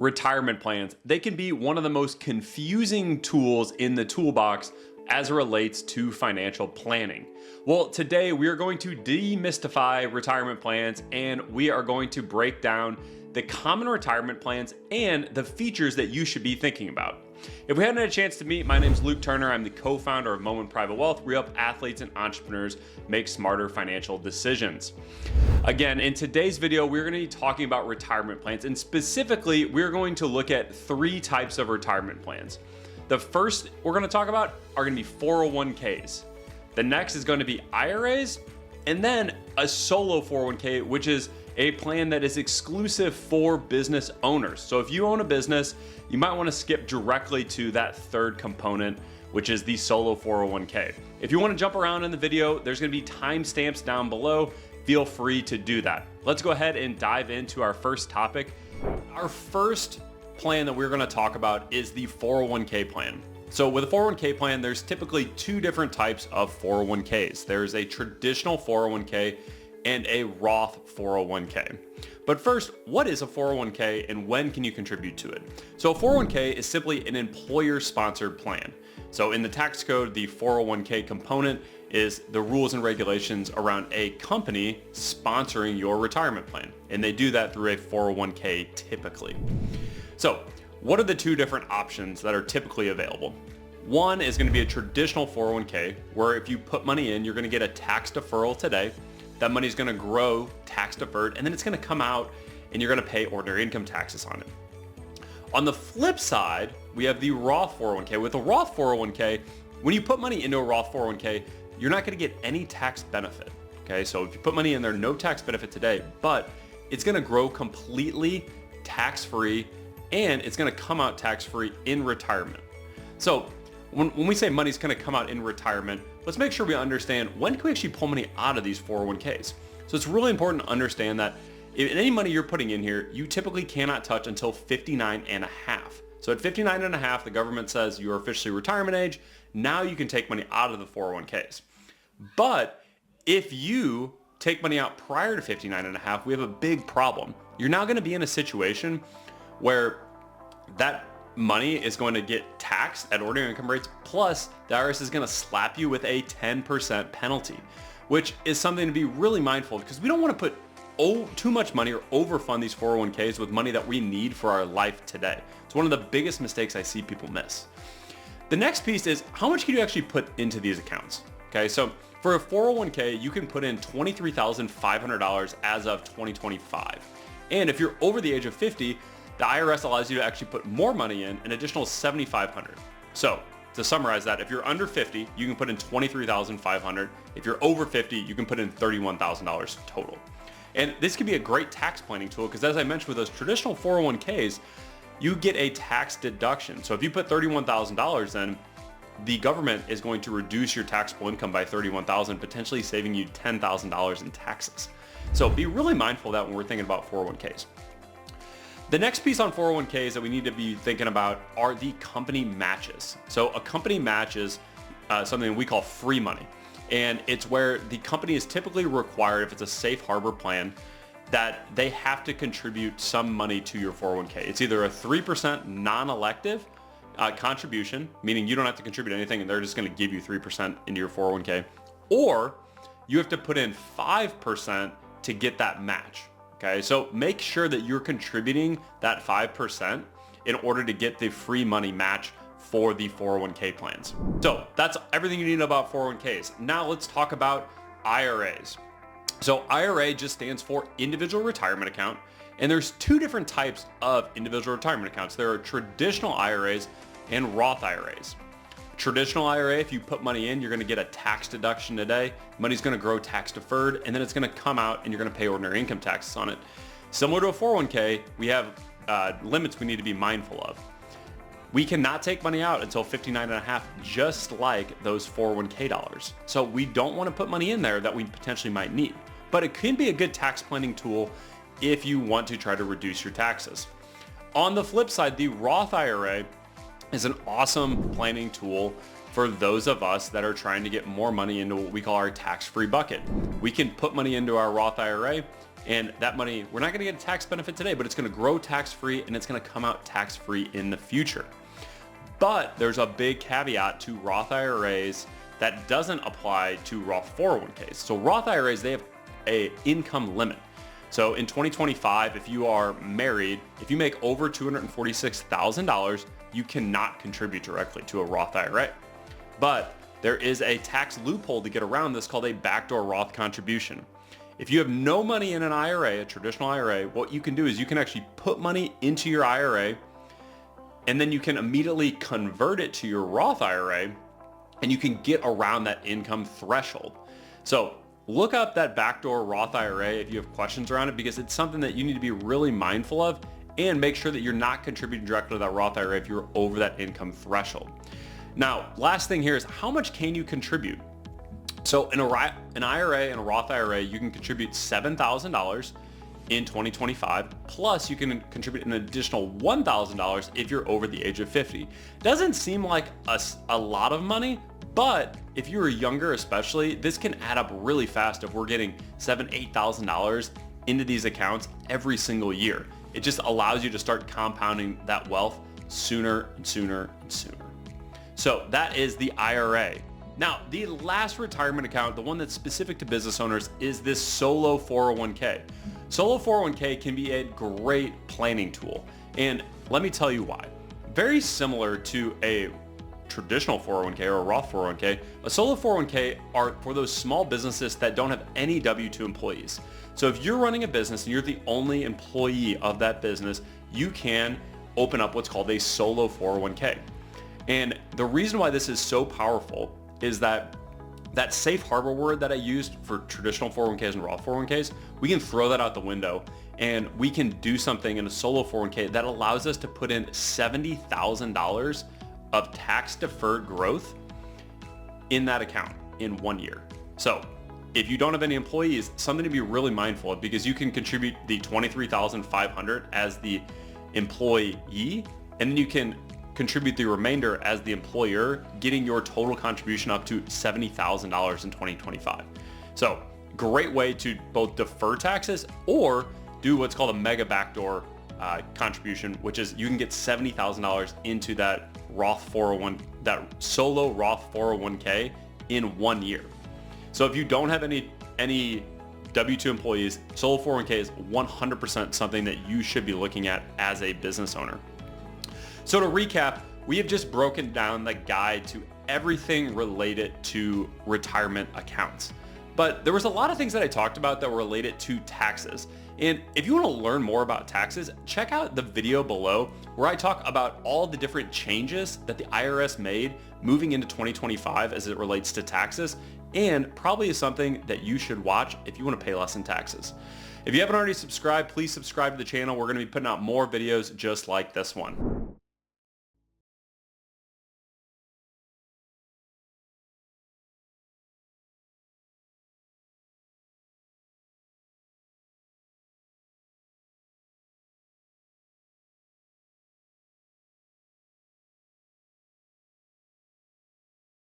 Retirement plans, they can be one of the most confusing tools in the toolbox as it relates to financial planning. Well, today we are going to demystify retirement plans and we are going to break down the common retirement plans and the features that you should be thinking about. If we hadn't had a chance to meet, my name is Luke Turner. I'm the co-founder of Moment Private Wealth. We help athletes and entrepreneurs make smarter financial decisions. Again, in today's video, we're going to be talking about retirement plans, and specifically, we're going to look at three types of retirement plans. The first we're going to talk about are going to be 401ks. The next is going to be IRAs, and then a solo 401k, which is a plan that is exclusive for business owners. So if you own a business, you might want to skip directly to that third component, which is the solo 401k. If you want to jump around in the video, there's going to be timestamps down below. Feel free to do that. Let's go ahead and dive into our first topic. Our first plan that we're going to talk about is the 401k plan. So with a 401k plan, there's typically two different types of 401ks. There's a traditional 401k and a Roth 401k. But first, what is a 401k and when can you contribute to it? So a 401k is simply an employer-sponsored plan. So in the tax code, the 401k component is the rules and regulations around a company sponsoring your retirement plan. And they do that through a 401k typically. So what are the two different options that are typically available? One is going to be a traditional 401k, where if you put money in, you're going to get a tax deferral today. That money is going to grow tax deferred, and then it's going to come out and you're going to pay ordinary income taxes on it. On the flip side, we have the Roth 401k. With a Roth 401k, when you put money into a Roth 401k, you're not going to get any tax benefit. Okay, so if you put money in there, no tax benefit today, but it's going to grow completely tax-free and it's going to come out tax-free in retirement. So when we say money's going to come out in retirement, let's make sure we understand when can we actually pull money out of these 401ks. So it's really important to understand that any money you're putting in here, you typically cannot touch until 59 and a half. So at 59 and a half, the government says you are officially retirement age. Now you can take money out of the 401ks. But if you take money out prior to 59 and a half, we have a big problem. You're now going to be in a situation where that money is going to get taxed at ordinary income rates, plus the IRS is going to slap you with a 10% penalty, which is something to be really mindful of, because we don't want to put too much money or overfund these 401ks with money that we need for our life today. It's one of the biggest mistakes I see people miss. The next piece is how much can you actually put into these accounts? Okay, so for a 401k, you can put in $23,500 as of 2025. And if you're over the age of 50, the IRS allows you to actually put more money in, an additional $7,500. So to summarize that, if you're under 50, you can put in $23,500. If you're over 50, you can put in $31,000 total. And this can be a great tax planning tool because, as I mentioned, with those traditional 401ks, you get a tax deduction. So if you put $31,000 in, the government is going to reduce your taxable income by $31,000, potentially saving you $10,000 in taxes. So be really mindful of that when we're thinking about 401ks. The next piece on 401ks that we need to be thinking about are the company matches. So a company match is something we call free money. And it's where the company is typically required, if it's a safe harbor plan, that they have to contribute some money to your 401k. It's either a 3% non-elective contribution, meaning you don't have to contribute anything and they're just going to give you 3% into your 401k, or you have to put in 5% to get that match. Okay, so make sure that you're contributing that 5% in order to get the free money match for the 401k plans. So that's everything you need to know about 401ks. Now let's talk about IRAs. So IRA just stands for individual retirement account. And there's two different types of individual retirement accounts. There are traditional IRAs and Roth IRAs. Traditional IRA, if you put money in, you're going to get a tax deduction today. Money's going to grow tax deferred, and then it's going to come out and you're going to pay ordinary income taxes on it. Similar to a 401k, we have limits we need to be mindful of. We cannot take money out until 59 and a half, just like those 401k dollars. So we don't want to put money in there that we potentially might need. But it can be a good tax planning tool if you want to try to reduce your taxes. On the flip side, the Roth IRA is an awesome planning tool for those of us that are trying to get more money into what we call our tax-free bucket. We can put money into our Roth IRA And that money, we're not gonna get a tax benefit today, but it's gonna grow tax-free and it's gonna come out tax-free in the future. But there's a big caveat to Roth IRAs that doesn't apply to Roth 401ks. So Roth IRAs, they have an income limit. So in 2025, if you are married, if you make over $246,000, you cannot contribute directly to a Roth IRA. But there is a tax loophole to get around this called a backdoor Roth contribution. If you have no money in an IRA, a traditional IRA, what you can do is you can actually put money into your IRA and then you can immediately convert it to your Roth IRA and you can get around that income threshold. So look up that backdoor Roth IRA if you have questions around it, because it's something that you need to be really mindful of, and make sure that you're not contributing directly to that Roth IRA if you're over that income threshold. Now, last thing here is how much can you contribute? So in an IRA and a Roth IRA, you can contribute $7,000 in 2025, plus you can contribute an additional $1,000 if you're over the age of 50. Doesn't seem like a lot of money, but if you're younger especially, this can add up really fast if we're getting $7,000, $8,000 into these accounts every single year. It just allows you to start compounding that wealth sooner and sooner and sooner. So that is the IRA. Now, the last retirement account, the one that's specific to business owners, is this solo 401k. Solo 401k can be a great planning tool, and let me tell you why. Very similar to a traditional 401k or a Roth 401k, a solo 401k are for those small businesses that don't have any W-2 employees. So if you're running a business and you're the only employee of that business, you can open up what's called a solo 401k. And the reason why this is so powerful is that safe harbor word that I used for traditional 401ks and Roth 401ks, we can throw that out the window and we can do something in a solo 401k that allows us to put in $70,000 of tax deferred growth in that account in 1 year. So if you don't have any employees, something to be really mindful of, because you can contribute the $23,500 as the employee, and then you can contribute the remainder as the employer, getting your total contribution up to $70,000 in 2025. So great way to both defer taxes or do what's called a mega backdoor contribution, which is you can get $70,000 into that that solo Roth 401k in 1 year. So if you don't have any W-2 employees, solo 401k is 100% something that you should be looking at as a business owner. So to recap, we have just broken down the guide to everything related to retirement accounts. But there was a lot of things that I talked about that were related to taxes. And if you want to learn more about taxes, check out the video below where I talk about all the different changes that the IRS made moving into 2025 as it relates to taxes, and probably is something that you should watch if you want to pay less in taxes. If you haven't already subscribed, please subscribe to the channel. We're going to be putting out more videos just like this one.